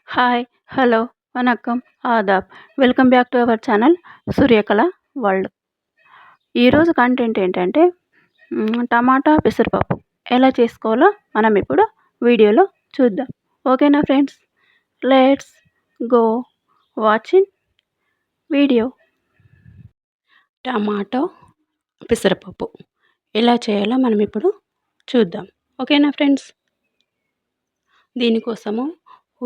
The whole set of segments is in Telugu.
Hi, hello, vanakkam, adaab. Welcome back to our channel Suryakala world. ఈరోజు కంటెంట్ ఏంటంటే టమాటా పెసరపప్పు ఎలా చేసుకోవాలో మనం ఇప్పుడు వీడియోలో చూద్దాం. ఓకేనా friends? Let's go watching video. Tomato పెసరపప్పు ఎలా చేయాలో మనం ఇప్పుడు చూద్దాం. ఓకేనా ఫ్రెండ్స్? దీనికోసము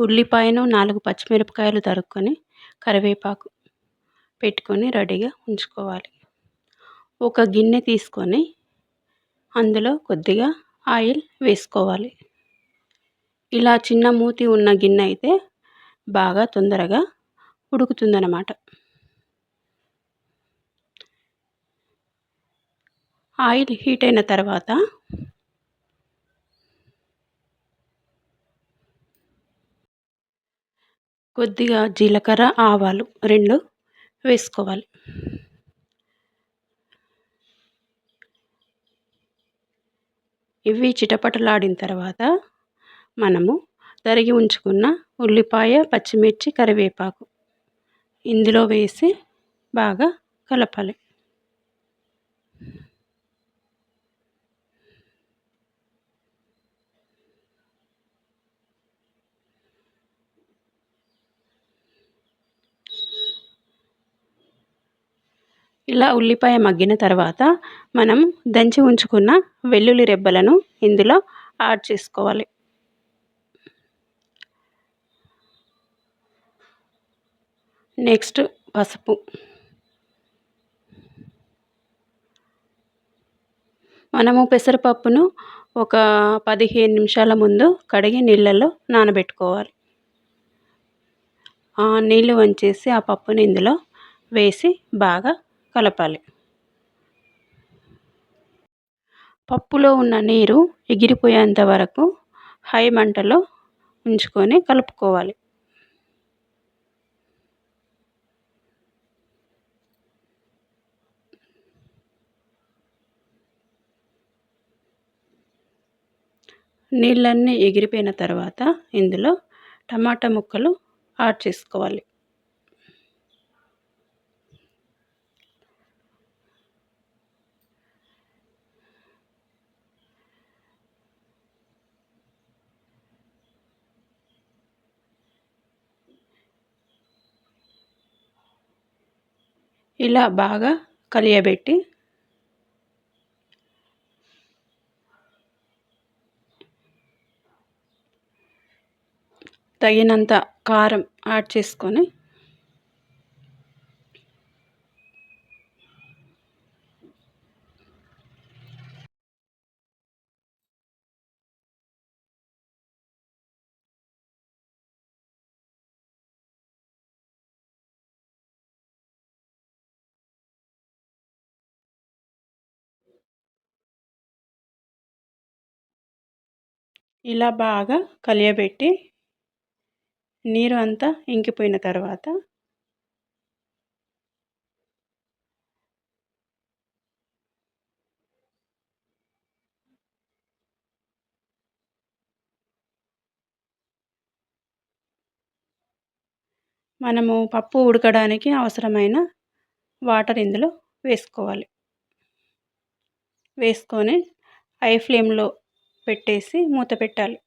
ఉల్లిపాయను 4 పచ్చిమిరపకాయలు తరుక్కొని కరివేపాకు పెట్టుకొని రెడీగా ఉంచుకోవాలి. ఒక గిన్నె తీసుకొని అందులో కొద్దిగా ఆయిల్ వేసుకోవాలి. ఇలా చిన్న మూతి ఉన్న గిన్నె అయితే బాగా తొందరగా ఉడుకుతుందన్నమాట. ఆయిల్ హీట్ అయిన తర్వాత కొద్దిగా జీలకర్ర, ఆవాలు 2 వేసుకోవాలి. ఇవి చిటపటలాడిన తర్వాత మనము తరిగి ఉంచుకున్న ఉల్లిపాయ, పచ్చిమిర్చి, కరివేపాకు ఇందులో వేసి బాగా కలపాలి. ఇలా ఉల్లిపాయ మగ్గిన తర్వాత మనం దంచి ఉంచుకున్న వెల్లుల్లి రెబ్బలను ఇందులో యాడ్ చేసుకోవాలి. నెక్స్ట్ పసుపు. మనము పెసరపప్పును ఒక 15 నిమిషాల ముందు కడిగి నీళ్ళల్లో నానబెట్టుకోవాలి. ఆ నీళ్ళు వంచేసి ఆ పప్పుని ఇందులో వేసి బాగా కలపాలి. పప్పులో ఉన్న నీరు ఎగిరిపోయేంత వరకు హై మంటలో ఉంచుకొని కలుపుకోవాలి. నీళ్ళన్నీ ఎగిరిపోయిన తర్వాత ఇందులో టమాటా ముక్కలు యాడ్ చేసుకోవాలి. ఇలా బాగా కలియబెట్టి తగినంత కారం యాడ్ చేసుకొని ఇలా బాగా కలియబెట్టి నీరు అంతా ఇంకిపోయిన తర్వాత మనము పప్పు ఉడకడానికి అవసరమైన వాటర్ ఇందులో వేసుకోవాలి. వేసుకొని హై ఫ్లేమ్లో పెట్టేసి మూత పెట్టాలి.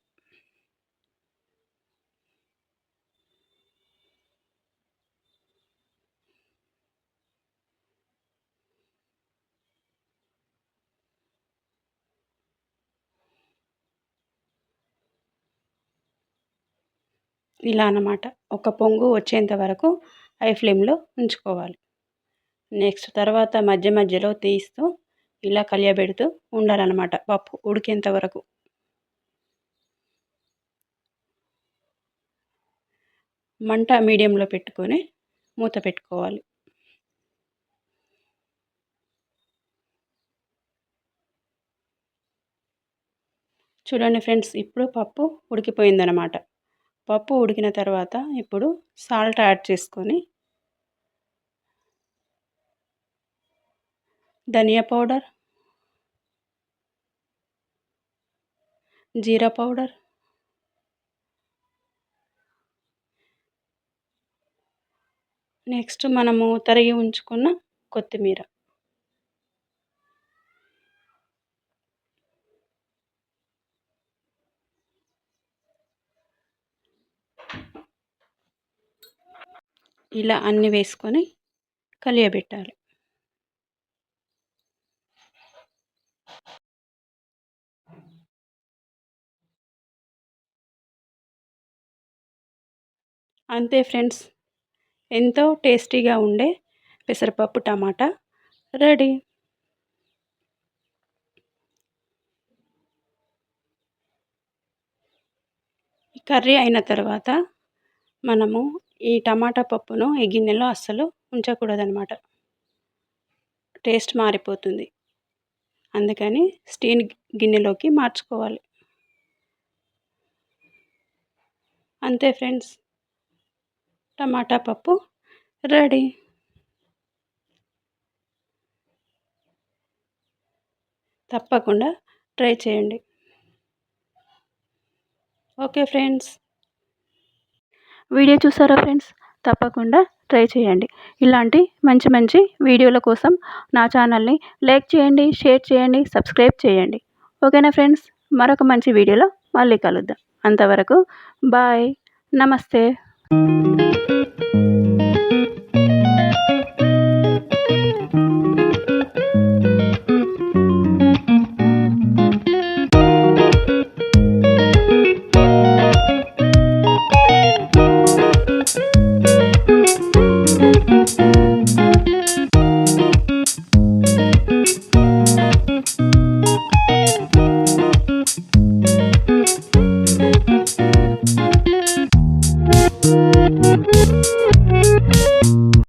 ఇలా అన్నమాట. ఒక పొంగు వచ్చేంత వరకు హై ఫ్లేమ్లో ఉంచుకోవాలి. నెక్స్ట్ తర్వాత మధ్య మధ్యలో తీస్తూ ఇలా కలియబెడుతూ ఉండాలన్నమాట పప్పు ఉడికేంత వరకు. మంట మీడియంలో పెట్టుకొని మూత పెట్టుకోవాలి. చూడండి ఫ్రెండ్స్, ఇప్పుడు పప్పు ఉడికిపోయిందనమాట. పప్పు ఉడికిన తర్వాత ఇప్పుడు సాల్ట్ యాడ్ చేసుకొని ధనియా పౌడర్, జీరా పౌడర్, నెక్స్ట్ మనము తరిగి ఉంచుకున్న కొత్తిమీర, ఇలా అన్నీ వేసుకొని కలియబెట్టాలి. అంతే ఫ్రెండ్స్, ఎంతో టేస్టీగా ఉండే పెసరపప్పు టమాటా రెడీ. కర్రీ అయిన తర్వాత మనము ఈ టమాటా పప్పును ఈ గిన్నెలో అస్సలు ఉంచకూడదనమాట, టేస్ట్ మారిపోతుంది. అందుకని స్టీల్ గిన్నెలోకి మార్చుకోవాలి. అంతే ఫ్రెండ్స్, టమాటా పప్పు రెడీ. తప్పకుండా ట్రై చేయండి. ఓకే ఫ్రెండ్స్, వీడియో చూసారా ఫ్రెండ్స్? తప్పకుండా ట్రై చేయండి. ఇలాంటి మంచి మంచి వీడియోల కోసం నా ఛానల్ని లైక్ చేయండి, షేర్ చేయండి, సబ్స్క్రైబ్ చేయండి. ఓకేనా ఫ్రెండ్స్? మరొక మంచి వీడియోలో మళ్ళీ కలుద్దాం. అంతవరకు బాయ్, నమస్తే.